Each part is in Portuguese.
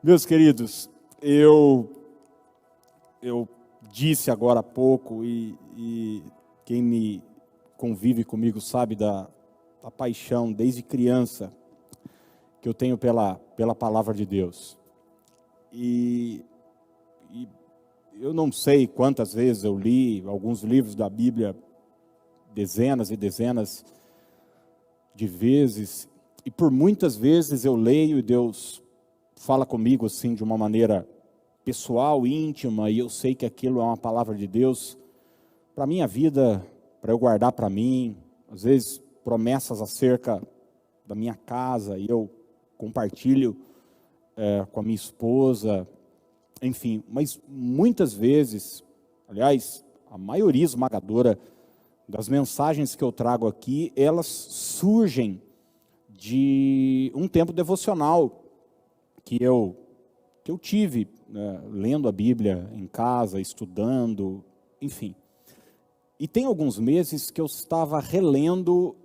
Meus queridos, eu disse agora há pouco, e quem me convive comigo sabe da paixão desde criança que eu tenho pela palavra de Deus. E eu não sei quantas vezes eu li alguns livros da Bíblia, dezenas e dezenas de vezes, e por muitas vezes eu leio e Deus fala comigo assim de uma maneira pessoal, íntima, e eu sei que aquilo é uma palavra de Deus para a minha vida, para eu guardar para mim. Às vezes promessas acerca da minha casa, e eu compartilho com a minha esposa, enfim. Mas muitas vezes, aliás, a maioria esmagadora das mensagens que eu trago aqui, elas surgem de um tempo devocional que eu tive, lendo a Bíblia em casa, estudando, enfim. E tem alguns meses que eu estava relendo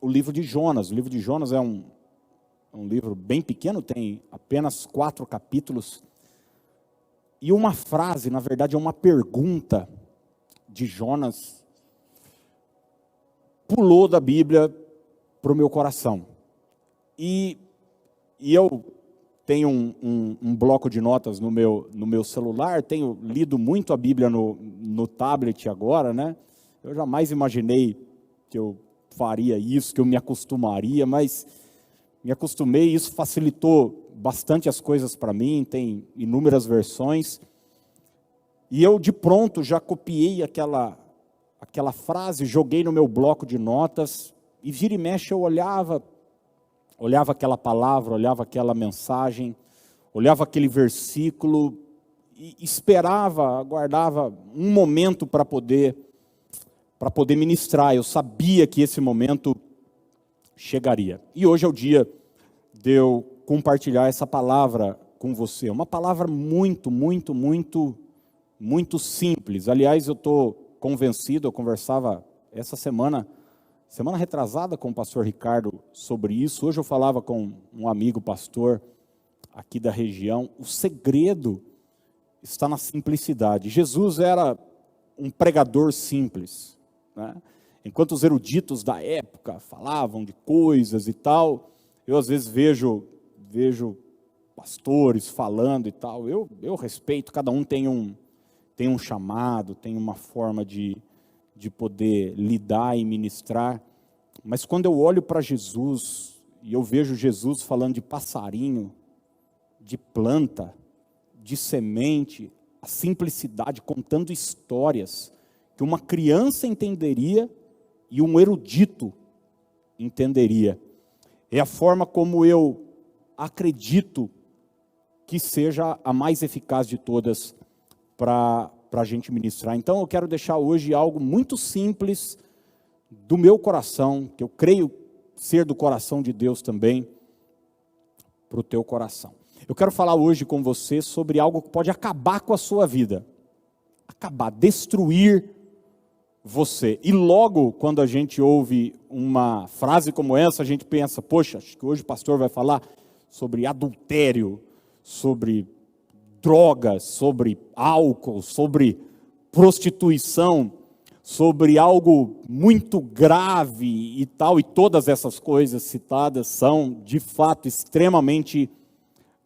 o livro de Jonas. O livro de Jonas é um livro bem pequeno, tem apenas 4 capítulos. E uma frase, na verdade é uma pergunta de Jonas, pulou da Bíblia para o meu coração. E eu tenho um bloco de notas no meu celular, tenho lido muito a Bíblia no tablet agora, né? Eu jamais imaginei que eu faria isso, que eu me acostumaria, mas me acostumei, isso facilitou bastante as coisas para mim, tem inúmeras versões. E eu de pronto já copiei aquela frase, joguei no meu bloco de notas, e vira e mexe eu olhava aquela palavra, olhava aquela mensagem, olhava aquele versículo, e esperava, aguardava um momento para poder ministrar. Eu sabia que esse momento chegaria. E hoje é o dia de eu compartilhar essa palavra com você. Uma palavra muito, muito, muito, muito simples. Aliás, eu estou convencido, eu conversava essa semana retrasada com o pastor Ricardo sobre isso. Hoje eu falava com um amigo pastor aqui da região. O segredo está na simplicidade. Jesus era um pregador simples, né? Enquanto os eruditos da época falavam de coisas e tal, eu às vezes vejo pastores falando e tal. Eu respeito, cada um tem um chamado, tem uma forma de poder lidar e ministrar, mas quando eu olho para Jesus, e eu vejo Jesus falando de passarinho, de planta, de semente, a simplicidade, contando histórias, que uma criança entenderia e um erudito entenderia, é a forma como eu acredito que seja a mais eficaz de todas para a gente ministrar. Então eu quero deixar hoje algo muito simples do meu coração, que eu creio ser do coração de Deus também, para o teu coração. Eu quero falar hoje com você sobre algo que pode acabar com a sua vida, destruir você. E logo quando a gente ouve uma frase como essa, a gente pensa, poxa, acho que hoje o pastor vai falar sobre adultério, sobre drogas, sobre álcool, sobre prostituição, sobre algo muito grave e tal, e todas essas coisas citadas são, de fato, extremamente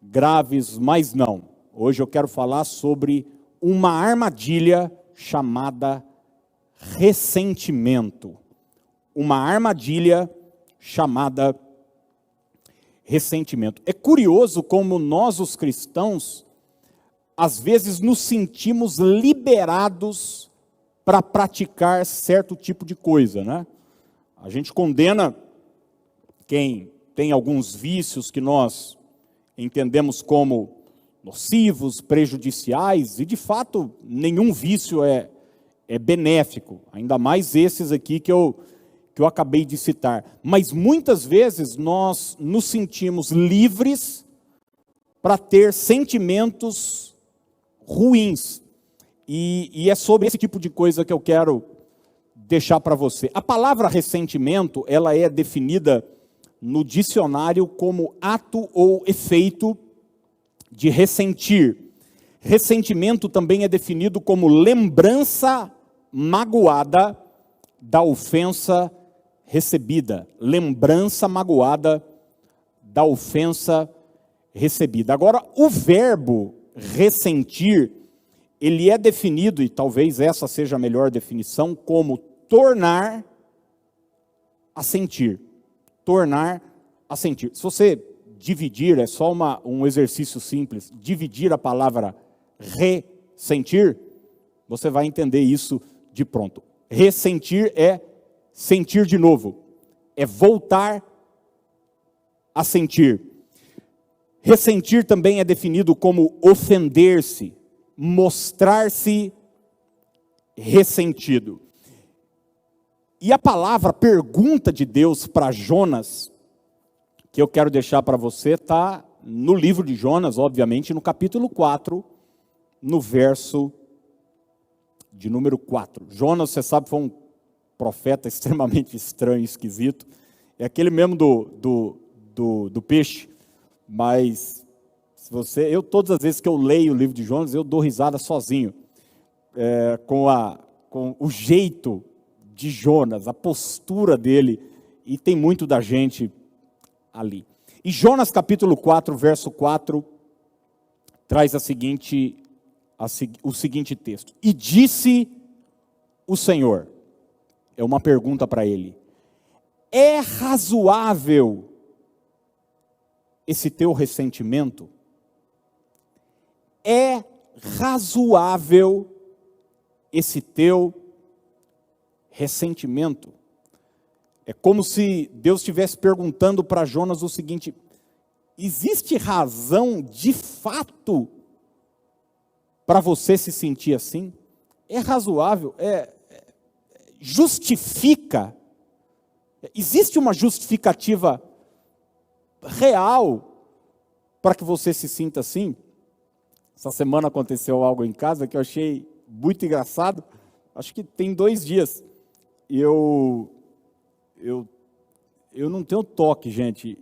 graves, mas não. Hoje eu quero falar sobre uma armadilha chamada ressentimento. Uma armadilha chamada ressentimento. É curioso como nós, os cristãos, às vezes nos sentimos liberados para praticar certo tipo de coisa, né? A gente condena quem tem alguns vícios que nós entendemos como nocivos, prejudiciais, e de fato nenhum vício é benéfico, ainda mais esses aqui que eu acabei de citar. Mas muitas vezes nós nos sentimos livres para ter sentimentos ruins. E é sobre esse tipo de coisa que eu quero deixar para você. A palavra ressentimento, ela é definida no dicionário como ato ou efeito de ressentir. Ressentimento também é definido como lembrança magoada da ofensa recebida. Lembrança magoada da ofensa recebida. Agora, o verbo ressentir, ele é definido, e talvez essa seja a melhor definição, como tornar a sentir. Tornar a sentir. Se você dividir, é só um exercício simples, dividir a palavra ressentir, você vai entender isso de pronto. Ressentir é sentir de novo, é voltar a sentir. Ressentir também é definido como ofender-se, mostrar-se ressentido. E a palavra pergunta de Deus para Jonas, que eu quero deixar para você, está no livro de Jonas, obviamente, no capítulo 4, no verso de número 4. Jonas, você sabe, foi um profeta extremamente estranho, esquisito. É aquele mesmo do peixe, mas se todas as vezes que eu leio o livro de Jonas, eu dou risada sozinho, com o jeito de Jonas, a postura dele, e tem muito da gente ali. E Jonas capítulo 4, verso 4, traz o seguinte texto. E disse o Senhor, é uma pergunta para ele, é razoável esse teu ressentimento? É razoável esse teu ressentimento? É como se Deus estivesse perguntando para Jonas o seguinte: existe razão de fato para você se sentir assim? É razoável? Justifica? Existe uma justificativa real para que você se sinta assim? Essa semana aconteceu algo em casa que eu achei muito engraçado. Acho que tem 2 dias. Eu não tenho toque, gente.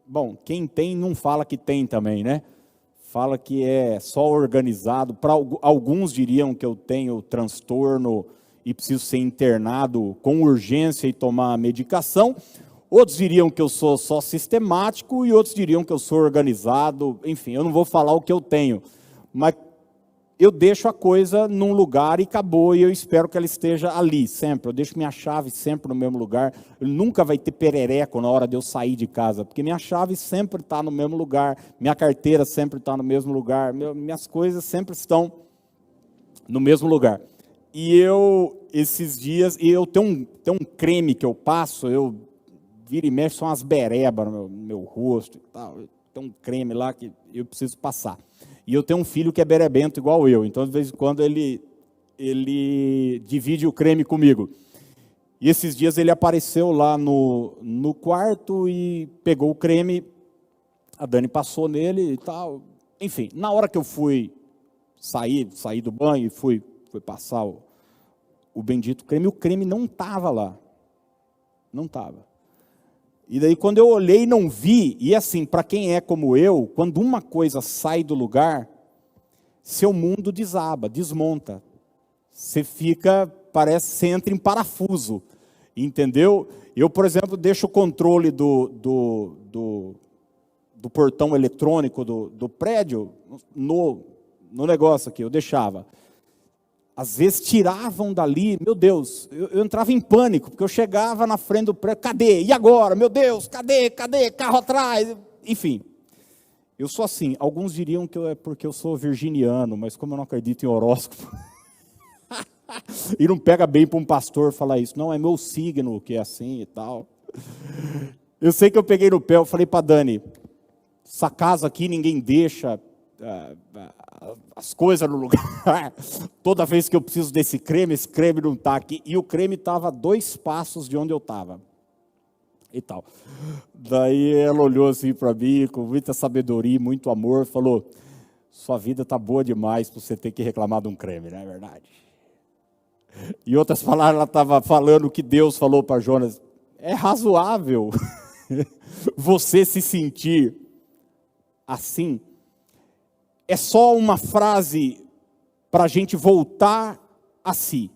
Bom, quem tem não fala que tem também, né? Fala que é só organizado. Para alguns diriam que eu tenho transtorno e preciso ser internado com urgência e tomar medicação. Outros diriam que eu sou só sistemático e outros diriam que eu sou organizado. Enfim, eu não vou falar o que eu tenho, mas eu deixo a coisa num lugar e acabou, e eu espero que ela esteja ali, sempre. Eu deixo minha chave sempre no mesmo lugar. Nunca vai ter perereco na hora de eu sair de casa, porque minha chave sempre está no mesmo lugar, minha carteira sempre está no mesmo lugar, minhas coisas sempre estão no mesmo lugar. E esses dias, eu tenho um creme que eu passo, eu vira e mexe, são umas berebas no meu rosto e tal. Tem um creme lá que eu preciso passar. E eu tenho um filho que é berebento igual eu, então de vez em quando ele divide o creme comigo. E esses dias ele apareceu lá no quarto e pegou o creme, a Dani passou nele e tal. Enfim, na hora que eu fui sair do banho e fui passar o bendito creme, o creme não estava lá. Não estava. E daí quando eu olhei não vi, e assim, para quem é como eu, quando uma coisa sai do lugar, seu mundo desaba, desmonta. Você parece que você entra em parafuso, entendeu? Eu, por exemplo, deixo o controle do portão eletrônico do prédio no negócio aqui, eu deixava. Às vezes tiravam dali, meu Deus, eu entrava em pânico, porque eu chegava na frente do prédio, cadê? E agora? Meu Deus, cadê? Carro atrás? Enfim, eu sou assim. Alguns diriam que é porque eu sou virginiano, mas como eu não acredito em horóscopo, e não pega bem para um pastor falar isso. Não, é meu signo que é assim e tal. Eu sei que eu peguei no pé, eu falei para Dani, essa casa aqui ninguém deixa as coisas no lugar. Toda vez que eu preciso desse creme, esse creme não está aqui. E o creme estava a 2 passos de onde eu estava. E tal. Daí ela olhou assim para mim, com muita sabedoria, muito amor, falou, sua vida está boa demais para você ter que reclamar de um creme, não é verdade? Em outras palavras, ela estava falando o que Deus falou para Jonas. É razoável você se sentir assim, é só uma frase para a gente voltar a si,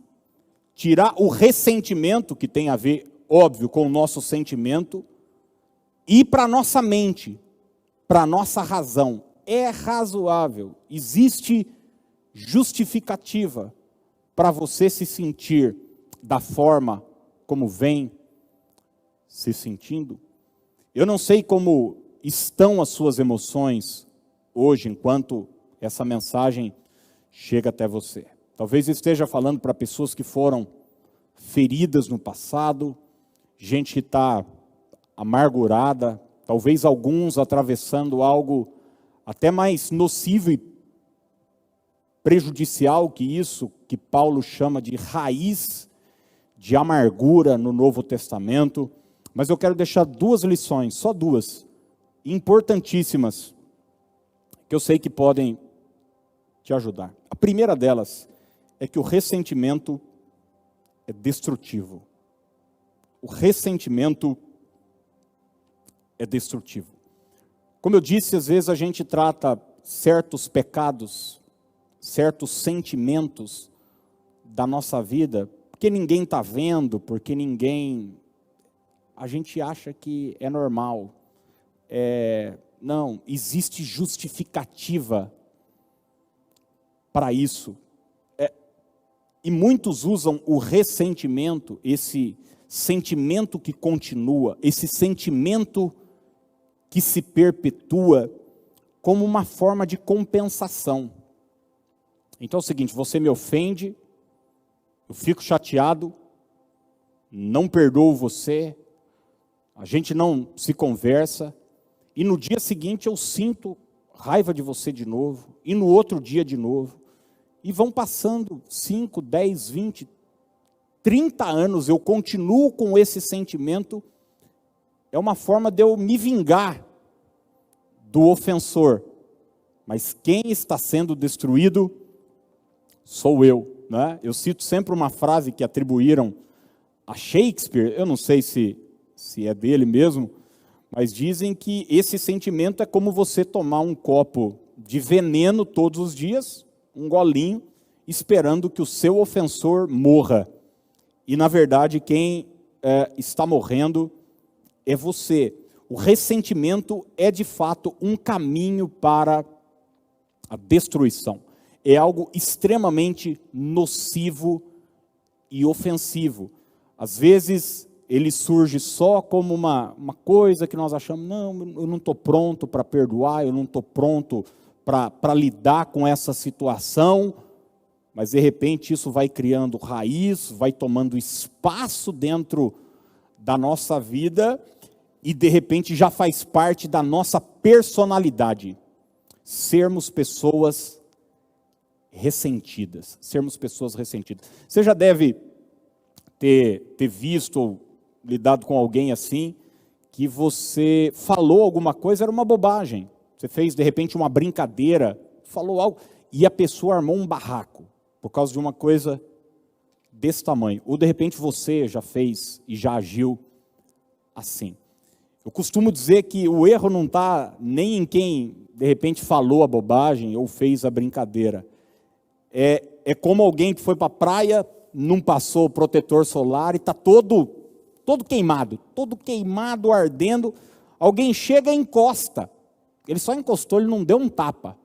tirar o ressentimento, que tem a ver, óbvio, com o nosso sentimento, e para a nossa mente, para a nossa razão. É razoável, existe justificativa para você se sentir da forma como vem se sentindo. Eu não sei como estão as suas emoções hoje, enquanto essa mensagem chega até você. Talvez eu esteja falando para pessoas que foram feridas no passado, gente que está amargurada, talvez alguns atravessando algo até mais nocivo e prejudicial que isso, que Paulo chama de raiz de amargura no Novo Testamento. Mas eu quero deixar duas lições, só duas, importantíssimas, que eu sei que podem te ajudar. A primeira delas é que o ressentimento é destrutivo. O ressentimento é destrutivo. Como eu disse, às vezes a gente trata certos pecados, certos sentimentos da nossa vida, porque ninguém está vendo, porque a gente acha que é normal. Não, existe justificativa para isso. E muitos usam o ressentimento, esse sentimento que continua, esse sentimento que se perpetua, como uma forma de compensação. Então é o seguinte, você me ofende, eu fico chateado, não perdoo você, a gente não se conversa, e no dia seguinte eu sinto raiva de você de novo, e no outro dia de novo, e vão passando 5, 10, 20, 30 anos, eu continuo com esse sentimento. É uma forma de eu me vingar do ofensor, mas quem está sendo destruído sou eu, né? Eu cito sempre uma frase que atribuíram a Shakespeare, eu não sei se é dele mesmo, mas dizem que esse sentimento é como você tomar um copo de veneno todos os dias, um golinho, esperando que o seu ofensor morra. E na verdade quem está morrendo é você. O ressentimento é de fato um caminho para a destruição. É algo extremamente nocivo e ofensivo. Às vezes ele surge só como uma coisa que nós achamos, não, eu não estou pronto para perdoar, eu não estou pronto para lidar com essa situação, mas de repente isso vai criando raiz, vai tomando espaço dentro da nossa vida e de repente já faz parte da nossa personalidade. Sermos pessoas ressentidas. Sermos pessoas ressentidas. Você já deve ter visto ou lidado com alguém assim, que você falou alguma coisa, era uma bobagem. Você fez de repente uma brincadeira, falou algo, e a pessoa armou um barraco, por causa de uma coisa desse tamanho. Ou de repente você já fez e já agiu assim. Eu costumo dizer que o erro não está nem em quem de repente falou a bobagem ou fez a brincadeira. É como alguém que foi para a praia, não passou o protetor solar e está todo queimado, ardendo. Alguém chega e encosta. Ele só encostou, ele não deu um tapa.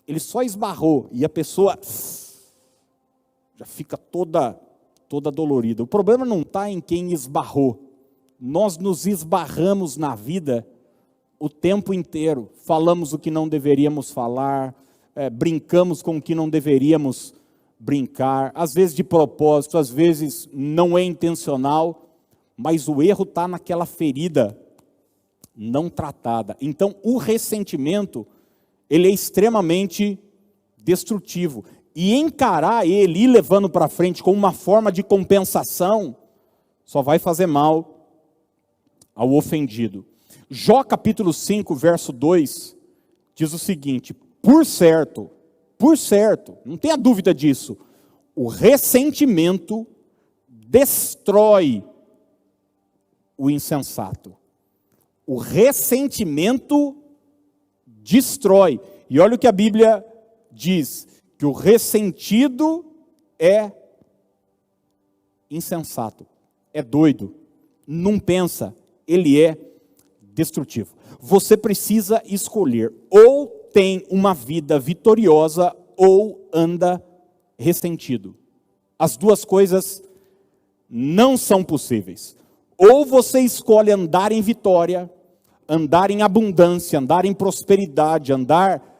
Ele só esbarrou e a pessoa já fica toda dolorida. O problema não está em quem esbarrou. Nós nos esbarramos na vida o tempo inteiro. Falamos o que não deveríamos falar, brincamos com o que não deveríamos brincar, às vezes de propósito, às vezes não é intencional, mas o erro está naquela ferida não tratada. Então, o ressentimento, ele é extremamente destrutivo. E encarar ele, ir levando para frente como uma forma de compensação, só vai fazer mal ao ofendido. Jó capítulo 5, verso 2, diz o seguinte: por certo, não tenha dúvida disso, o ressentimento destrói o insensato, O ressentimento destrói. E olha o que a Bíblia diz, que o ressentido é insensato, é doido, não pensa, ele é destrutivo. Você precisa escolher, ou tem uma vida vitoriosa, ou anda ressentido. As duas coisas não são possíveis. Ou você escolhe andar em vitória, andar em abundância, andar em prosperidade, andar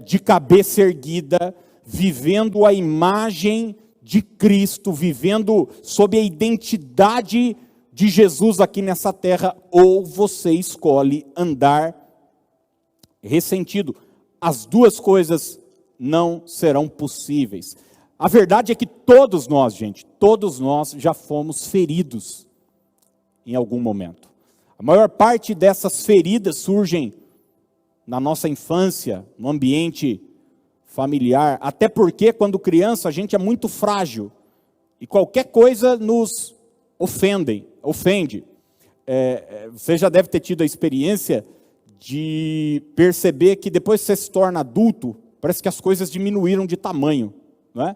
de cabeça erguida, vivendo a imagem de Cristo, vivendo sob a identidade de Jesus aqui nessa terra, ou você escolhe andar ressentido. As duas coisas não serão possíveis. A verdade é que todos nós, gente, todos nós já fomos feridos em algum momento. A maior parte dessas feridas surgem na nossa infância, no ambiente familiar, até porque quando criança a gente é muito frágil e qualquer coisa nos ofende. Você já deve ter tido a experiência de perceber que depois que você se torna adulto, parece que as coisas diminuíram de tamanho, não é?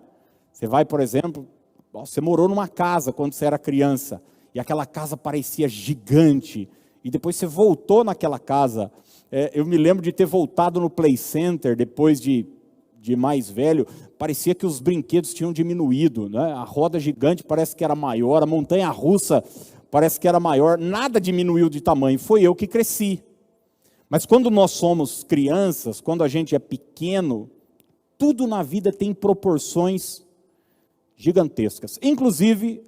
Você vai, por exemplo, você morou numa casa quando você era criança, e aquela casa parecia gigante, e depois você voltou naquela casa. Eu me lembro de ter voltado no Play Center, depois de mais velho, parecia que os brinquedos tinham diminuído, né? A roda gigante parece que era maior, a montanha-russa parece que era maior, nada diminuiu de tamanho, foi eu que cresci. Mas quando nós somos crianças, quando a gente é pequeno, tudo na vida tem proporções gigantescas, inclusive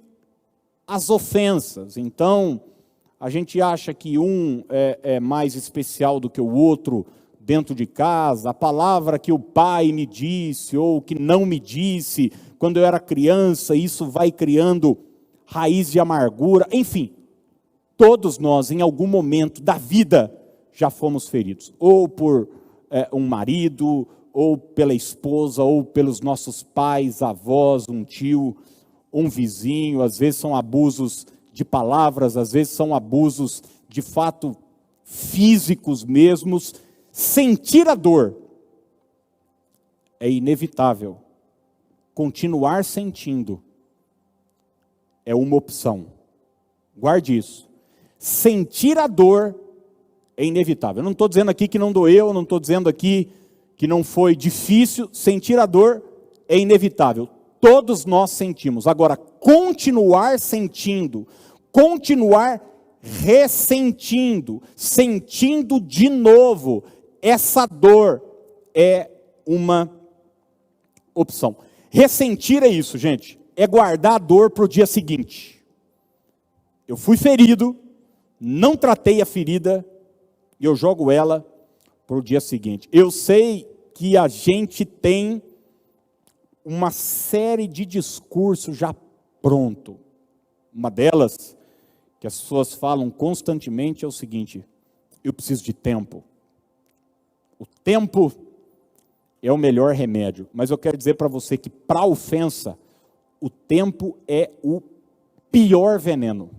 as ofensas. Então, a gente acha que um é mais especial do que o outro dentro de casa, a palavra que o pai me disse ou que não me disse quando eu era criança, isso vai criando raiz de amargura. Enfim, todos nós em algum momento da vida já fomos feridos, ou por um marido, ou pela esposa, ou pelos nossos pais, avós, um tio, um vizinho. Às vezes são abusos de palavras, às vezes são abusos de fato físicos mesmos. Sentir a dor é inevitável. Continuar sentindo é uma opção. Guarde isso. Sentir a dor é inevitável. Eu não estou dizendo aqui que não doeu, não estou dizendo aqui que não foi difícil. Sentir a dor é inevitável. Todos nós sentimos. Agora, continuar sentindo, continuar ressentindo, sentindo de novo, essa dor é uma opção. Ressentir é isso, gente. É guardar a dor para o dia seguinte. Eu fui ferido, não tratei a ferida, e eu jogo ela para o dia seguinte. Eu sei que a gente tem uma série de discursos já pronto. Uma delas, que as pessoas falam constantemente, é o seguinte: eu preciso de tempo. O tempo é o melhor remédio. Mas eu quero dizer para você que, para a ofensa, o tempo é o pior veneno.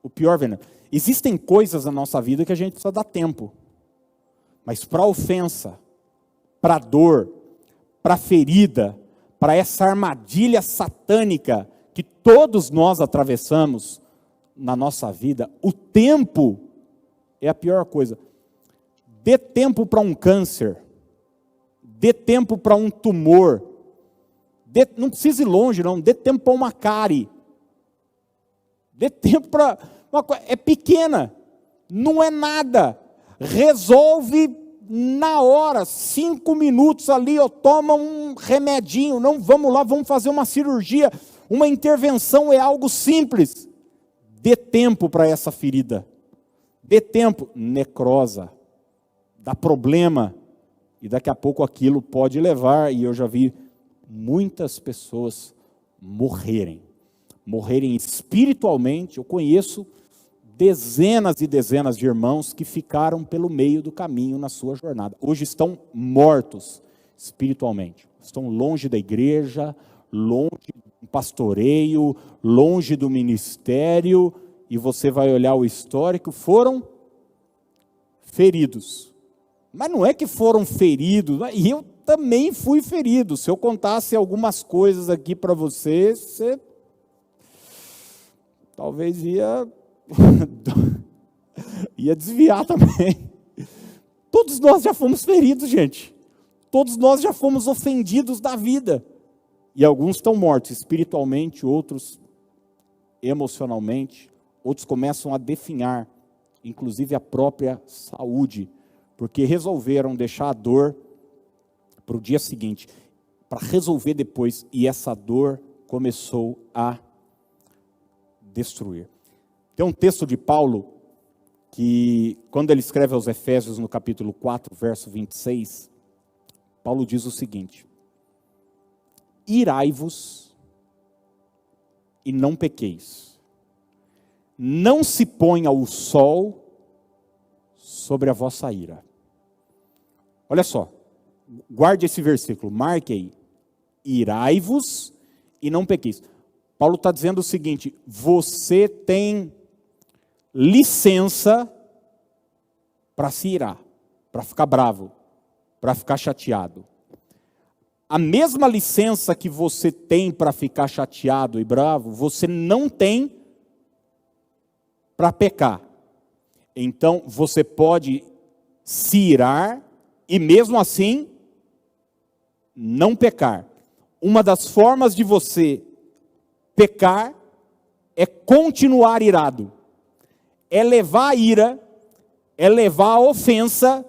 O pior veneno. Existem coisas na nossa vida que a gente precisa dar tempo. Mas para a ofensa, para a dor, para a ferida, para essa armadilha satânica que todos nós atravessamos na nossa vida, o tempo é a pior coisa. Dê tempo para um câncer, dê tempo para um tumor, não precisa ir longe não, dê tempo para uma cárie, dê tempo para uma coisa, é pequena, não é nada, resolve na hora, 5 minutos ali, toma um remedinho, não, vamos lá, vamos fazer uma cirurgia, uma intervenção é algo simples. Dê tempo para essa ferida, dê tempo, necrosa, dá problema, e daqui a pouco aquilo pode levar, e eu já vi muitas pessoas morrerem espiritualmente. Eu conheço dezenas e dezenas de irmãos que ficaram pelo meio do caminho na sua jornada. Hoje estão mortos espiritualmente, estão longe da igreja, longe do pastoreio, longe do ministério, e você vai olhar o histórico, foram feridos. Mas não é que foram feridos, e eu também fui ferido. Se eu contasse algumas coisas aqui para você, você talvez ia desviar também. Todos nós já fomos feridos, gente. Todos nós já fomos ofendidos da vida. E alguns estão mortos espiritualmente, outros emocionalmente, outros começam a definhar, inclusive a própria saúde, porque resolveram deixar a dor para o dia seguinte, para resolver depois, e essa dor começou a destruir. Tem um texto de Paulo, que quando ele escreve aos Efésios, no capítulo 4, verso 26, Paulo diz o seguinte: irai-vos e não pequeis, não se ponha o sol sobre a vossa ira. Olha só, guarde esse versículo, marque aí, irai-vos e não pequeis. Paulo está dizendo o seguinte: você tem licença para se irar, para ficar bravo, para ficar chateado. A mesma licença que você tem para ficar chateado e bravo, você não tem para pecar. Então, você pode se irar e mesmo assim não pecar. Uma das formas de você pecar é continuar irado. É levar a ira, é levar a ofensa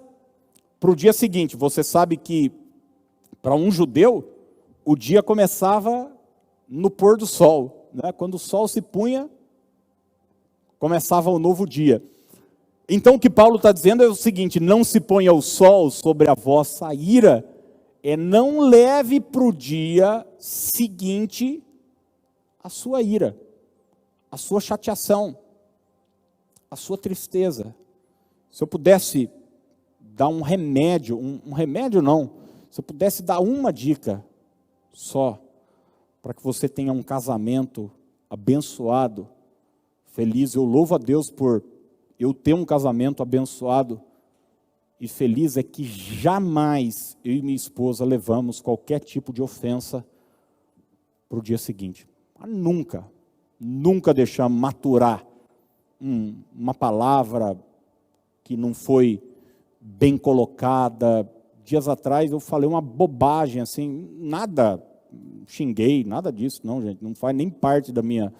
para o dia seguinte. Você sabe que para um judeu, o dia começava no pôr do sol, né? Quando o sol se punha, começava o novo dia. Então o que Paulo está dizendo é o seguinte: não se ponha o sol sobre a vossa ira, não leve para o dia seguinte a sua ira, a sua chateação, a sua tristeza. Se eu pudesse dar um remédio, um remédio não, se eu pudesse dar uma dica só, para que você tenha um casamento abençoado, feliz, eu louvo a Deus por eu ter um casamento abençoado e feliz, é que jamais eu e minha esposa levamos qualquer tipo de ofensa para o dia seguinte. Mas nunca deixamos maturar uma palavra que não foi bem colocada. Dias atrás eu falei uma bobagem, assim, nada, xinguei, nada disso, não, gente, não faz nem parte da minha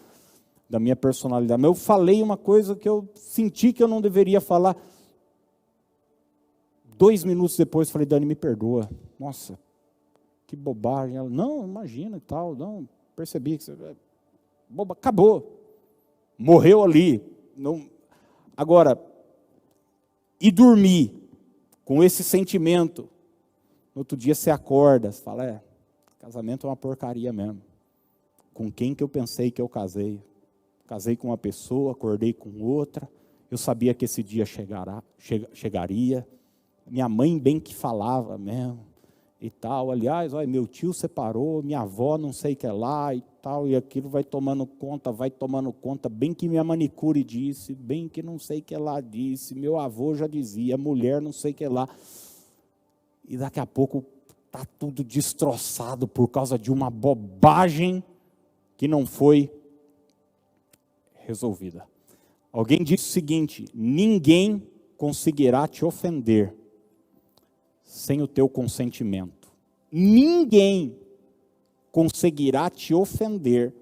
personalidade. Mas eu falei uma coisa que eu senti que eu não deveria falar. 2 minutos depois falei: Dani, me perdoa. Nossa, que bobagem. Ela: não, imagina e tal, não, percebi que você... Acabou. Morreu ali. Não... Agora, e dormir com esse sentimento, no outro dia você acorda, você fala: casamento é uma porcaria mesmo. Com quem que eu pensei que eu casei? Casei com uma pessoa, acordei com outra, eu sabia que esse dia chegaria, minha mãe bem que falava mesmo, e tal, aliás, olha, meu tio separou, minha avó não sei o que lá, e tal, e aquilo vai tomando conta, bem que minha manicure disse, bem que não sei o que lá disse, meu avô já dizia, mulher não sei o que lá, e daqui a pouco está tudo destroçado por causa de uma bobagem que não foi resolvida. Alguém disse o seguinte: ninguém conseguirá te ofender sem o teu consentimento. Ninguém conseguirá te ofender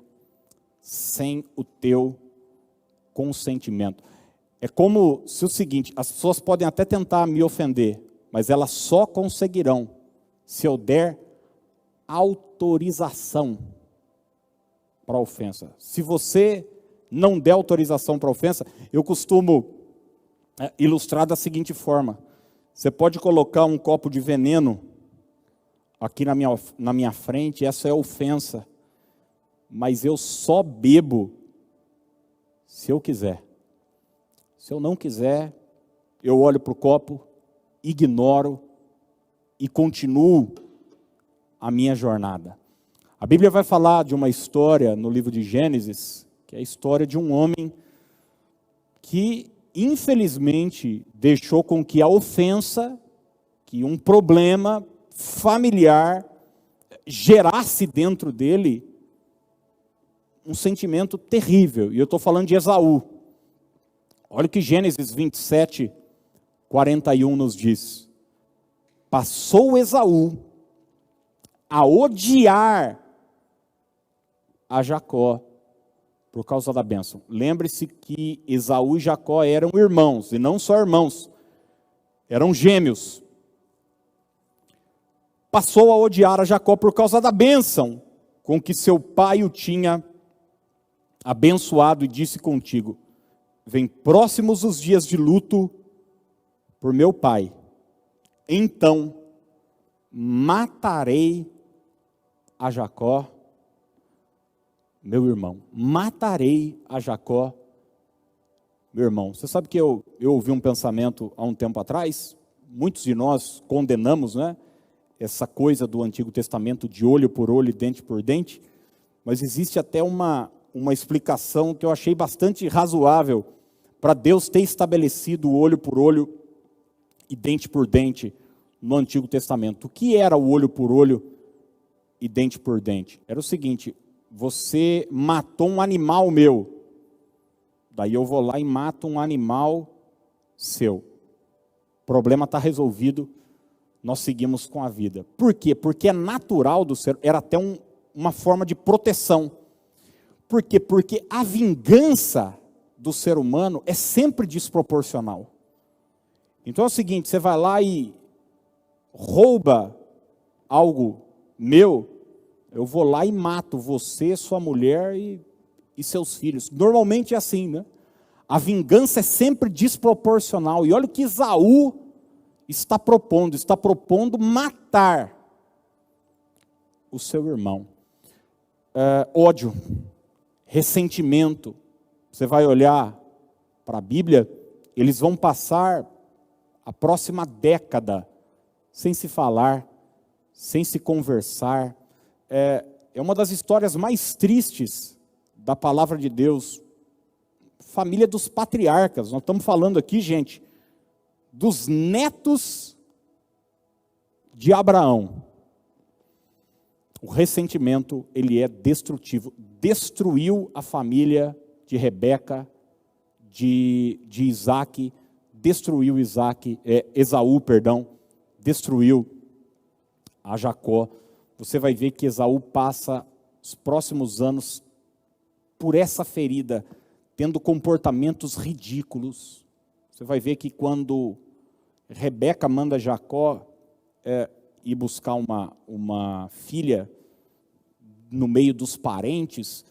sem o teu consentimento. É como se o seguinte: as pessoas podem até tentar me ofender, mas elas só conseguirão se eu der autorização para a ofensa. Se você não der autorização para a ofensa, eu costumo ilustrar da seguinte forma: você pode colocar um copo de veneno aqui na minha frente, essa é ofensa, mas eu só bebo se eu quiser. Se eu não quiser, eu olho para o copo, ignoro e continuo a minha jornada. A Bíblia vai falar de uma história no livro de Gênesis, que é a história de um homem que, infelizmente, deixou com que a ofensa, que um problema familiar gerasse dentro dele um sentimento terrível. E eu estou falando de Esaú. Olha o que Gênesis 27, 41 nos diz. Passou Esaú a odiar a Jacó por causa da bênção. Lembre-se que Esaú e Jacó eram irmãos, e não só irmãos, eram gêmeos. Passou a odiar a Jacó por causa da bênção com que seu pai o tinha abençoado, e disse contigo: vem próximos os dias de luto por meu pai, então matarei a Jacó, meu irmão. Matarei a Jacó, meu irmão. Você sabe que eu ouvi um pensamento há um tempo atrás, muitos de nós condenamos, né, essa coisa do Antigo Testamento de olho por olho e dente por dente, mas existe até uma explicação que eu achei bastante razoável para Deus ter estabelecido o olho por olho e dente por dente no Antigo Testamento. O que era o olho por olho e dente por dente? Era o seguinte: você matou um animal meu, daí eu vou lá e mato um animal seu. O problema está resolvido, nós seguimos com a vida. Por quê? Porque é natural do ser, era até uma forma de proteção. Por quê? Porque a vingança do ser humano é sempre desproporcional. Então é o seguinte: você vai lá e rouba algo meu, eu vou lá e mato você, sua mulher e seus filhos. Normalmente é assim, né? A vingança é sempre desproporcional. E olha o que Esaú está propondo matar o seu irmão. Ódio, ressentimento. Você vai olhar para a Bíblia, eles vão passar a próxima década sem se falar, sem se conversar. É uma das histórias mais tristes da palavra de Deus. Família dos patriarcas. Nós estamos falando aqui, gente, dos netos de Abraão. O ressentimento, ele é destrutivo. Destruiu a família de Rebeca, de Isaac, destruiu Esaú, destruiu a Jacó. Você vai ver que Esaú passa os próximos anos por essa ferida, tendo comportamentos ridículos. Você vai ver que quando Rebeca manda Jacó ir buscar uma filha no meio dos parentes,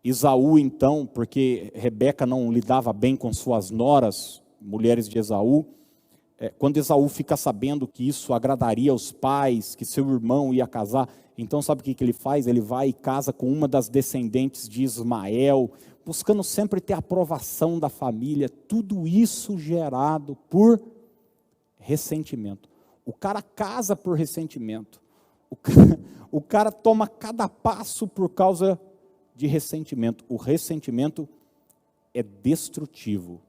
Esaú então, porque Rebeca não lidava bem com suas noras, mulheres de Esaú, quando Esaú fica sabendo que isso agradaria aos pais, que seu irmão ia casar, então sabe o que ele faz? Ele vai e casa com uma das descendentes de Ismael, buscando sempre ter a aprovação da família, tudo isso gerado por ressentimento. O cara casa por ressentimento, o cara toma cada passo por causa de ressentimento. O ressentimento é destrutivo,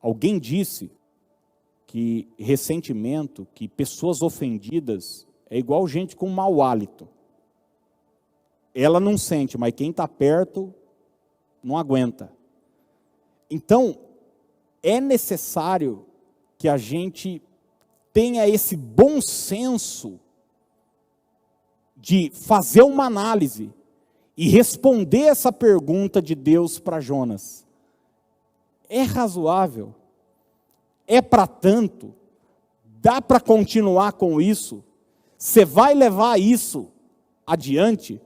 Alguém disse que ressentimento, que pessoas ofendidas, é igual gente com mau hálito. Ela não sente, mas quem está perto não aguenta. Então, é necessário que a gente tenha esse bom senso de fazer uma análise e responder essa pergunta de Deus para Jonas. É razoável? É para tanto? Dá para continuar com isso? Você vai levar isso adiante?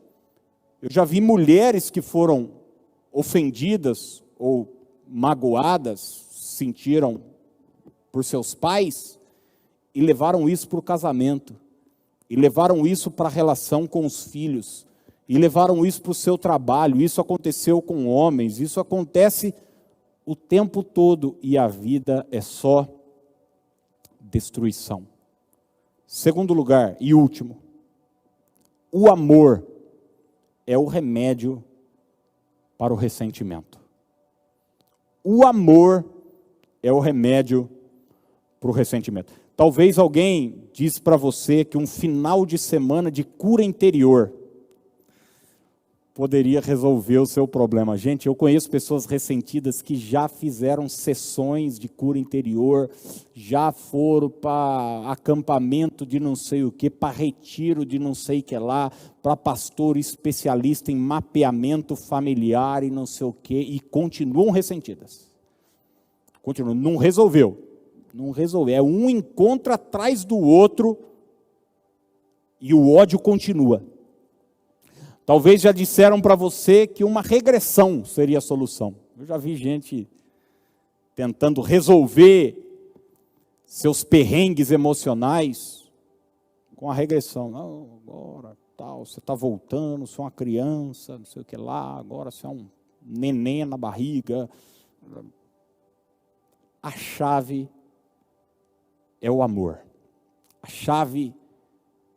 Eu já vi mulheres que foram ofendidas ou magoadas, sentiram por seus pais, e levaram isso para o casamento, e levaram isso para a relação com os filhos, e levaram isso para o seu trabalho. Isso aconteceu com homens, isso acontece o tempo todo, e a vida é só destruição. Segundo lugar e último, o amor é o remédio para o ressentimento. O amor é o remédio para o ressentimento. Talvez alguém disse para você que um final de semana de cura interior poderia resolver o seu problema. Gente, eu conheço pessoas ressentidas que já fizeram sessões de cura interior, já foram para acampamento de não sei o que, para retiro de não sei o que lá, para pastor especialista em mapeamento familiar e não sei o que, e continuam ressentidas. Continuam, não resolveu. Não resolveu. É um encontro atrás do outro e o ódio continua. Talvez já disseram para você que uma regressão seria a solução. Eu já vi gente tentando resolver seus perrengues emocionais com a regressão. Não, agora, tal, você está voltando, você é uma criança, não sei o que lá, agora você é um neném na barriga. A chave é o amor. A chave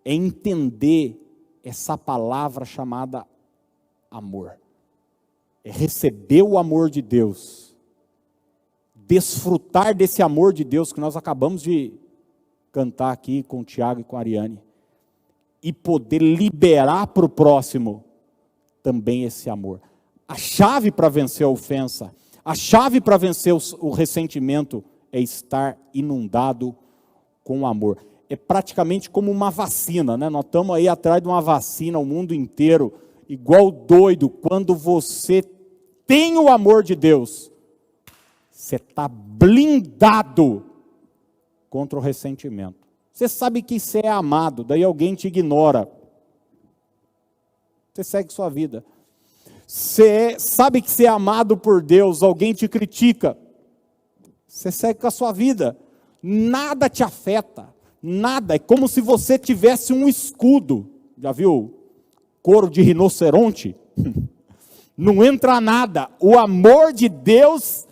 é entender essa palavra chamada amor. É receber o amor de Deus. Desfrutar desse amor de Deus que nós acabamos de cantar aqui com o Tiago e com a Ariane. E poder liberar para o próximo também esse amor. A chave para vencer a ofensa, a chave para vencer o ressentimento é estar inundado com amor. É praticamente como uma vacina, né? Nós estamos aí atrás de uma vacina, o mundo inteiro, igual doido. Quando você tem o amor de Deus, você está blindado contra o ressentimento. Você sabe que você é amado, daí alguém te ignora. Você segue sua vida. Você sabe que você é amado por Deus, alguém te critica. Você segue com a sua vida. Nada te afeta. Nada, é como se você tivesse um escudo. Já viu couro de rinoceronte? Não entra nada. O amor de Deus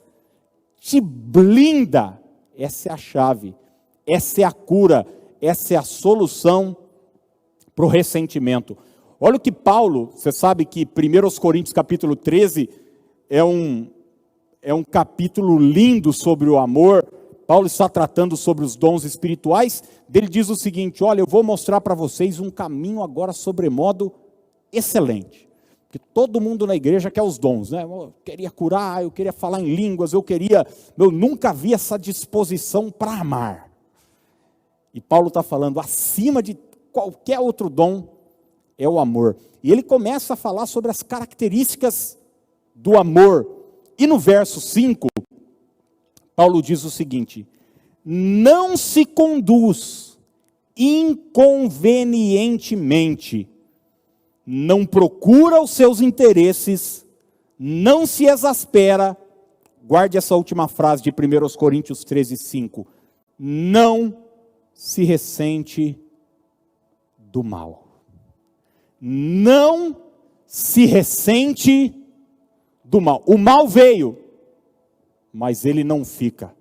te blinda. Essa é a chave. Essa é a cura. Essa é a solução para o ressentimento. Olha o que Paulo, você sabe que 1 Coríntios capítulo 13 é um capítulo lindo sobre o amor. Paulo está tratando sobre os dons espirituais, ele diz o seguinte: olha, eu vou mostrar para vocês um caminho agora sobremodo excelente. Porque todo mundo na igreja quer os dons, né? Eu queria curar, eu queria falar em línguas, eu nunca vi essa disposição para amar. E Paulo está falando, acima de qualquer outro dom, é o amor. E ele começa a falar sobre as características do amor. E no verso 5, Paulo diz o seguinte: não se conduz inconvenientemente, não procura os seus interesses, não se exaspera. Guarde essa última frase de 1 Coríntios 13, 5. Não se ressente do mal. Não se ressente do mal. O mal veio, mas ele não fica.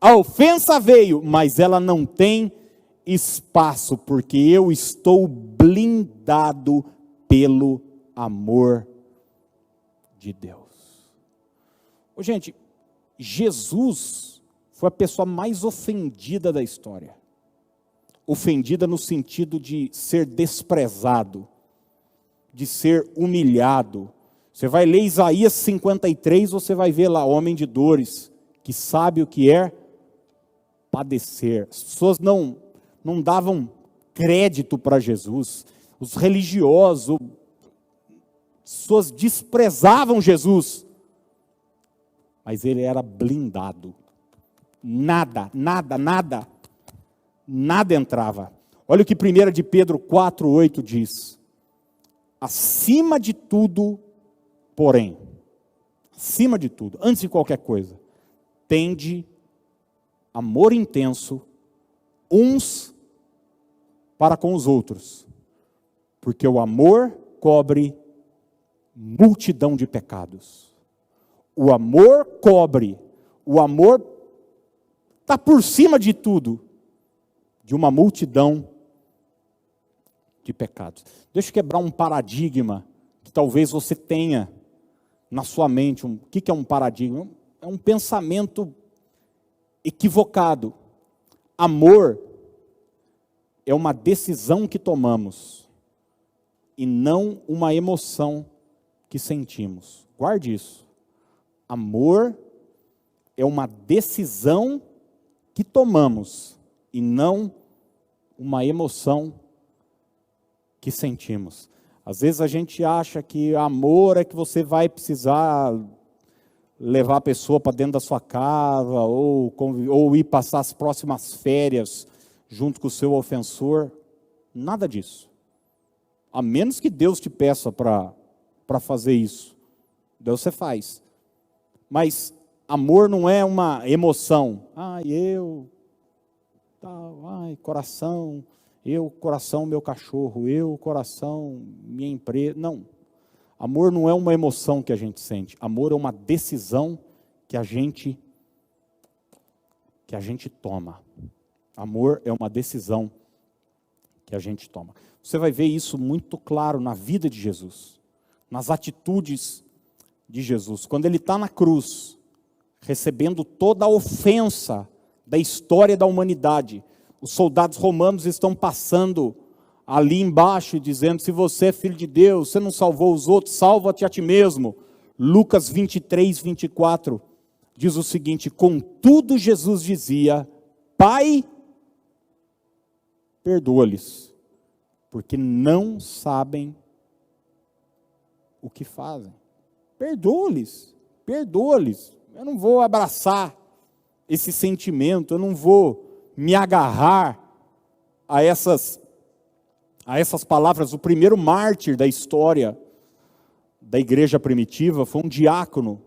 A ofensa veio, mas ela não tem espaço, porque eu estou blindado pelo amor de Deus. Gente, Jesus foi a pessoa mais ofendida da história. Ofendida no sentido de ser desprezado, de ser humilhado. Você vai ler Isaías 53, você vai ver lá, homem de dores, que sabe o que é padecer. As pessoas não davam crédito para Jesus. Os religiosos, as pessoas desprezavam Jesus. Mas ele era blindado. Nada entrava. Olha o que 1 de Pedro 4,8 diz. Acima de tudo, porém, acima de tudo, antes de qualquer coisa, tende amor intenso uns para com os outros, porque o amor cobre multidão de pecados. O amor cobre, o amor está por cima de tudo, de uma multidão de pecados. Deixa eu quebrar um paradigma que talvez você tenha na sua mente. O que é um paradigma? um pensamento equivocado. Amor é uma decisão que tomamos e não uma emoção que sentimos. Guarde isso. Amor é uma decisão que tomamos e não uma emoção que sentimos. Às vezes a gente acha que amor é que você vai precisar levar a pessoa para dentro da sua casa ou ir passar as próximas férias junto com o seu ofensor. Nada disso. A menos que Deus te peça para fazer isso. Deus você faz. Mas amor não é uma emoção. Coração, coração, meu cachorro, coração, minha empresa. Não. Amor não é uma emoção que a gente sente. Amor é uma decisão que a gente toma. Amor é uma decisão que a gente toma. Você vai ver isso muito claro na vida de Jesus, nas atitudes de Jesus. Quando ele está na cruz, recebendo toda a ofensa da história da humanidade, os soldados romanos estão passando ali embaixo e dizendo: se você é filho de Deus, você não salvou os outros, salva-te a ti mesmo. Lucas 23, 24 diz o seguinte: contudo Jesus dizia: Pai, perdoa-lhes, porque não sabem o que fazem. Perdoa-lhes, perdoa-lhes. Eu não vou abraçar esse sentimento, eu não vou me agarrar a essas palavras. O primeiro mártir da história da igreja primitiva foi um diácono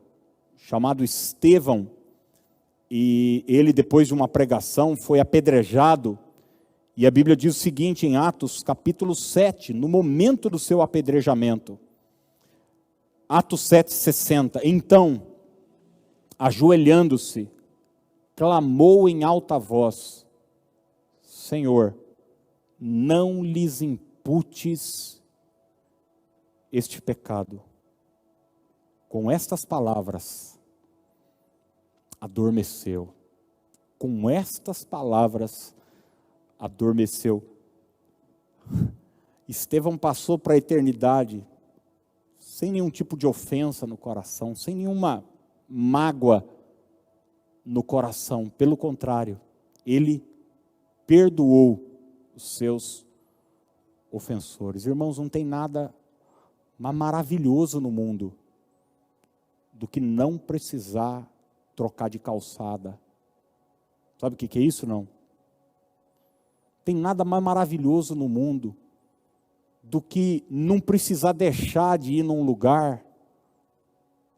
chamado Estevão, e ele, depois de uma pregação, foi apedrejado, e a Bíblia diz o seguinte em Atos capítulo 7, no momento do seu apedrejamento, Atos 7,60, então, ajoelhando-se, clamou em alta voz: Senhor, não lhes imputes este pecado. Com estas palavras, adormeceu. Com estas palavras, adormeceu. Estevão passou para a eternidade sem nenhum tipo de ofensa no coração, sem nenhuma mágoa no coração. Pelo contrário, ele perdoou os seus ofensores. Irmãos, não tem nada mais maravilhoso no mundo do que não precisar trocar de calçada. Sabe o que é isso, não? Tem nada mais maravilhoso no mundo do que não precisar deixar de ir num lugar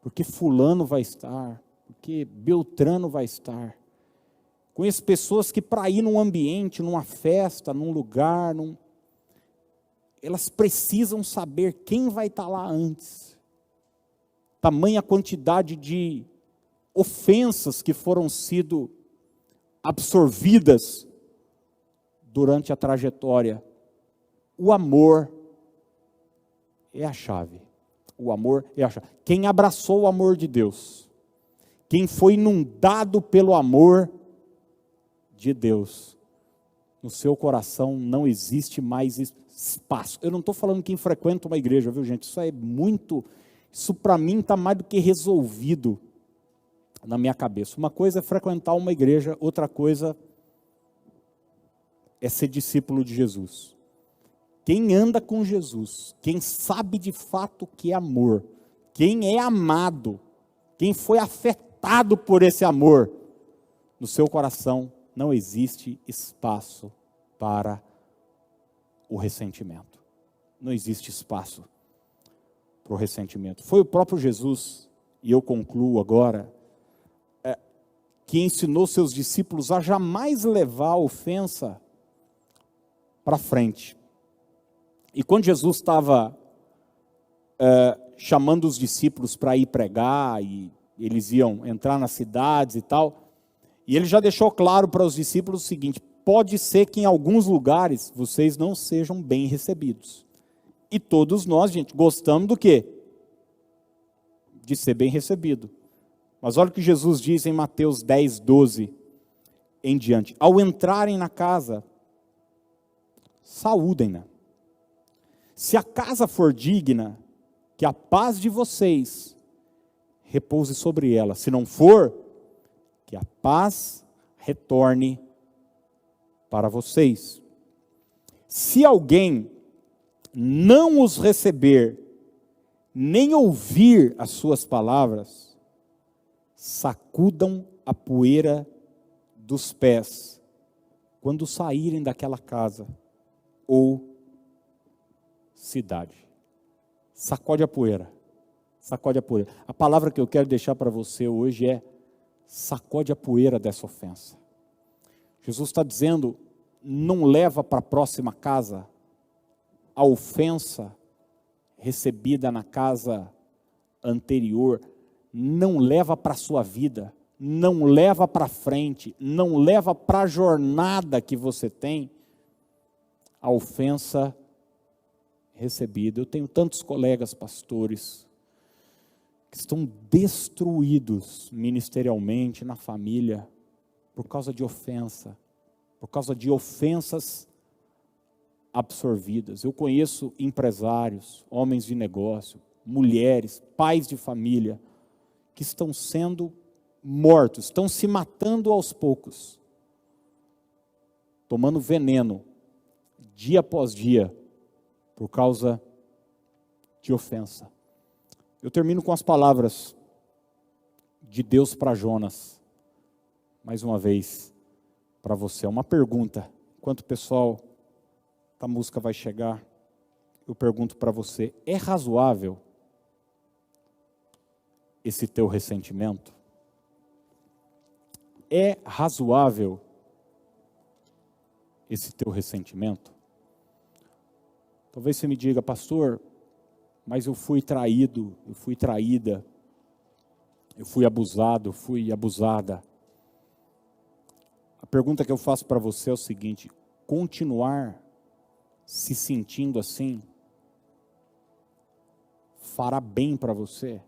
porque fulano vai estar, porque Beltrano vai estar. Conheço pessoas que para ir num ambiente, numa festa, num lugar, elas precisam saber quem vai estar lá antes. Tamanha quantidade de ofensas que foram sido absorvidas durante a trajetória. O amor é a chave. O amor é a chave. Quem abraçou o amor de Deus, quem foi inundado pelo amor de Deus, no seu coração não existe mais espaço. Eu não estou falando quem frequenta uma igreja, viu, gente? Isso para mim está mais do que resolvido na minha cabeça. Uma coisa é frequentar uma igreja, outra coisa é ser discípulo de Jesus. Quem anda com Jesus, quem sabe de fato o que é amor, quem é amado, quem foi afetado por esse amor, no seu coração não existe espaço para o ressentimento. Não existe espaço para o ressentimento. Foi o próprio Jesus, e eu concluo agora, que ensinou seus discípulos a jamais levar a ofensa para frente. E quando Jesus estava chamando os discípulos para ir pregar, e eles iam entrar nas cidades e tal, e ele já deixou claro para os discípulos o seguinte: pode ser que em alguns lugares vocês não sejam bem recebidos. E todos nós, gente, gostamos do quê? De ser bem recebido. Mas olha o que Jesus diz em Mateus 10, 12 em diante. Ao entrarem na casa, saúdem-na. Se a casa for digna, que a paz de vocês repouse sobre ela. Se não for, que a paz retorne para vocês. Se alguém não os receber, nem ouvir as suas palavras, sacudam a poeira dos pés quando saírem daquela casa ou cidade. Sacode a poeira. Sacode a poeira. A palavra que eu quero deixar para você hoje é: sacode a poeira dessa ofensa. Jesus está dizendo: não leva para a próxima casa a ofensa recebida na casa anterior, não leva para a sua vida, não leva para frente, não leva para a jornada que você tem a ofensa recebida. Eu tenho tantos colegas pastores que estão destruídos ministerialmente, na família, por causa de ofensa, por causa de ofensas absorvidas. Eu conheço empresários, homens de negócio, mulheres, pais de família, que estão sendo mortos, estão se matando aos poucos, tomando veneno, dia após dia, por causa de ofensa. Eu termino com as palavras de Deus para Jonas, mais uma vez, para você. Uma pergunta, enquanto o pessoal da música vai chegar, eu pergunto para você: é razoável esse teu ressentimento? É razoável esse teu ressentimento? Talvez você me diga: pastor, mas eu fui traído, eu fui traída, eu fui abusado, eu fui abusada. A pergunta que eu faço para você é o seguinte: continuar se sentindo assim fará bem para você?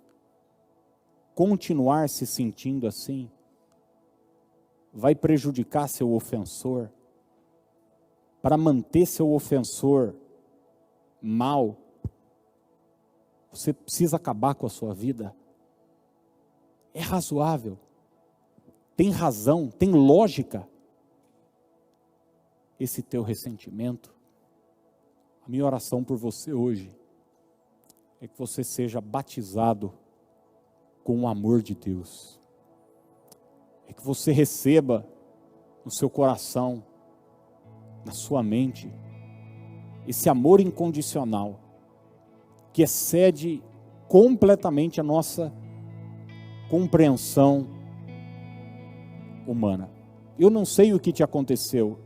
Continuar se sentindo assim vai prejudicar seu ofensor? Para manter seu ofensor mal, você precisa acabar com a sua vida? É razoável? Tem razão? Tem lógica esse teu ressentimento? A minha oração por você hoje é que você seja batizado com o amor de Deus. É que você receba no seu coração, na sua mente, esse amor incondicional, que excede completamente a nossa compreensão humana. Eu não sei o que te aconteceu,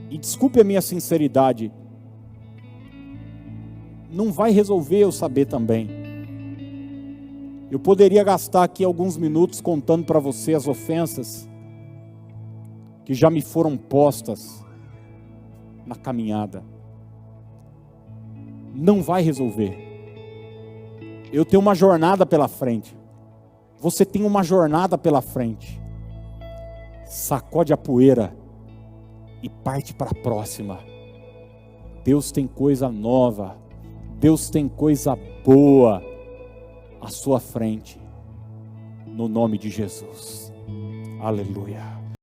e desculpe a minha sinceridade, não vai resolver eu saber também. Eu poderia gastar aqui alguns minutos contando para você as ofensas que já me foram postas na caminhada. Não vai resolver. Eu tenho uma jornada pela frente. Você tem uma jornada pela frente. Sacode a poeira e parte para a próxima. Deus tem coisa nova. Deus tem coisa boa à sua frente. No nome de Jesus. Aleluia.